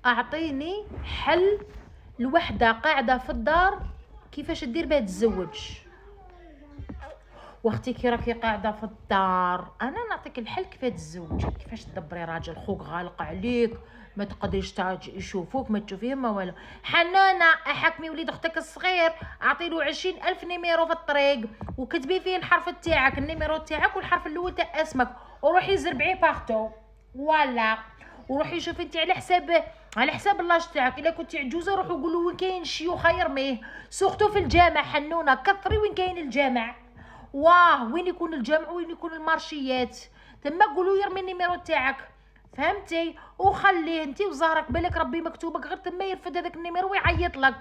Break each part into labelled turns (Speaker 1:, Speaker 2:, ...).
Speaker 1: اعطيني حل لوحده قاعده في الدار كيفاش دير باه تتزوج. واختي كي راكي قاعده في الدار انا نعطيك الحل كيفاش تتزوجي، كيفاش تدبري راجل خوك غالق عليك، ما تقدريش يشوفوك، ما تشوفيهم ما والو. حنانه احكمي وليد اختك الصغير، اعطيله 20,000 نيميرو في الطريق وكتبي فيه الحرف تاعك، النيميرو تاعك والحرف الاول تاع اسمك، وروحي زربعيه باغتو فوالا. وروحي شوفي انت على حساب اللاج تاعك، الا كنتي عجوزه روحي قولوا وين كاين شيوخ يرميه، سورتو في الجامع. حنونه كثري وين كاين الجامع، واه وين يكون الجامع وين يكون المارشيات، تما قولوا يرمي النيميرو تاعك، فهمتي؟ وخليه انت وزهرك بالك ربي مكتوبك غير تما يرفد هذاك النيميرو ويعيط لك.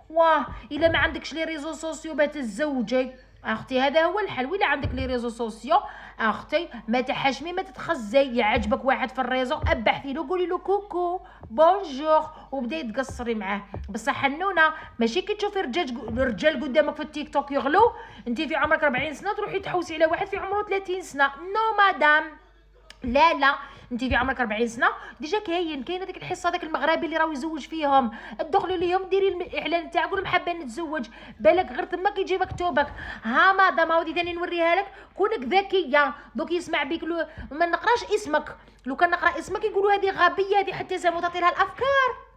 Speaker 1: واه الا ما عندكش لي ريزو سوسيو باه تتزوجي اختي هذا هو الحل. ولا عندك لي ريزو سوسيو اختي ما تحشمي ما تتخزي، يعجبك واحد في الريزو ابحثي له قولي له كوكو بونجور وبداي تقصري معاه. بصح حنونه ماشي كي تشوفي رجال قدامك في التيك توك يغلو انت في عمرك 40 سنه تروحي تحوسي على واحد في عمره 30 سنه. نو مادام، لا انت في عمرك 40 سنه ديجا كاين هذيك الحصه هذاك المغربي اللي راهو يزوج فيهم، ادخلي ليهم ديري الاعلان تاعك قولي حابه نتزوج، بالك غير تما كيجي مكتوبك. ها مادام هاودي ثاني نوريها لك، كونك ذكيه دوك يسمع بك ما نقراش اسمك، لو كان نقرا اسمك يقولوا هذه غبيه هذه حتى زعما تعطي لها الافكار.